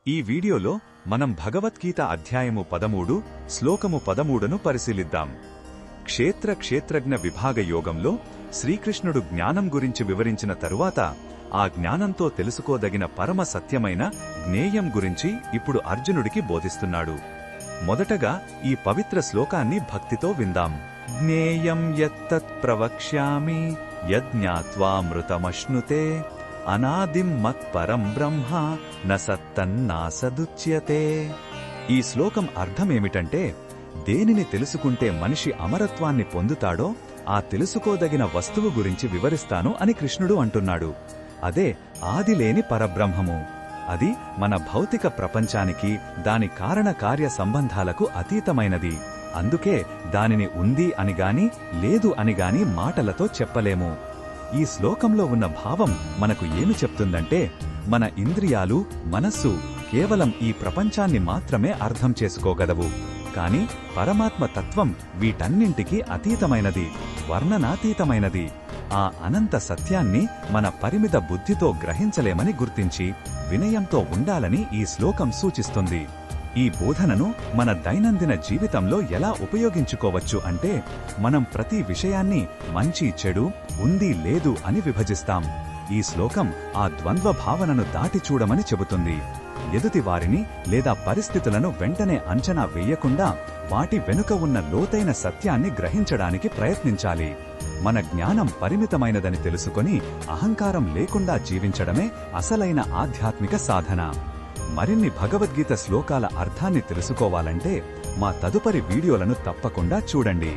ఈ వీడియోలో మనం భగవద్గీత అధ్యాయము 13 శ్లోకము 13ను పరిశీలిద్దాం. క్షేత్రజ్ఞ విభాగ యోగంలో శ్రీకృష్ణుడు జ్ఞానం గురించి వివరించిన తరువాత ఆ జ్ఞానంతో తెలుసుకోదగిన పరమ సత్యమైన జ్ఞేయం గురించి ఇప్పుడు అర్జునుడికి బోధిస్తున్నాడు. మొదటగా ఈ పవిత్ర శ్లోకాన్ని భక్తితో విందాం. జ్ఞేయం యత్తత్ ప్రవక్ష్యామి యజ్ఞాత్వామృతమశ్నుతే అనాదిం మత్పరం బ్రహ్మ న సత్తన్నాసదుచ్యతే. ఈ శ్లోకం అర్థమేమిటంటే, దేనిని తెలుసుకుంటే మనిషి అమరత్వాన్ని పొందుతాడో ఆ తెలుసుకోదగిన వస్తువు గురించి వివరిస్తాను అని కృష్ణుడు అంటున్నాడు. అదే ఆదిలేని పరబ్రహ్మము. అది మన భౌతిక ప్రపంచానికి, దాని కారణకార్య సంబంధాలకు అతీతమైనది. అందుకే దానిని ఉంది అనిగాని లేదు అనిగాని మాటలతో చెప్పలేము. ఈ శ్లోకంలో ఉన్న భావం మనకు ఏమి చెప్తుందంటే, మన ఇంద్రియాలు, మనస్సు కేవలం ఈ ప్రపంచాన్ని మాత్రమే అర్థం చేసుకోగలవు. కాని పరమాత్మ తత్వం వీటన్నింటికీ అతీతమైనది, వర్ణనాతీతమైనది. ఆ అనంత సత్యాన్ని మన పరిమిత బుద్ధితో గ్రహించలేమని గుర్తించి వినయంతో ఉండాలని ఈ శ్లోకం సూచిస్తుంది. ఈ బోధనను మన దైనందిన జీవితంలో ఎలా ఉపయోగించుకోవచ్చు అంటే, మనం ప్రతి విషయాన్ని మంచి చెడు, ఉంది లేదు అని విభజిస్తాం. ఈ శ్లోకం ఆ ద్వంద్వ భావనను దాటి చూడమని చెబుతుంది. ఎదుటి వారిని లేదా పరిస్థితులను వెంటనే అంచనా వేయకుండా వాటి వెనుక ఉన్న లోతైన సత్యాన్ని గ్రహించడానికి ప్రయత్నించాలి. మన జ్ఞానం పరిమితమైనదని తెలుసుకొని అహంకారం లేకుండా జీవించడమే అసలైన ఆధ్యాత్మిక సాధన. మరిన్ని భగవద్గీత శ్లోకాల అర్థాన్ని తెలుసుకోవాలంటే మా తదుపరి వీడియోలను తప్పకుండా చూడండి.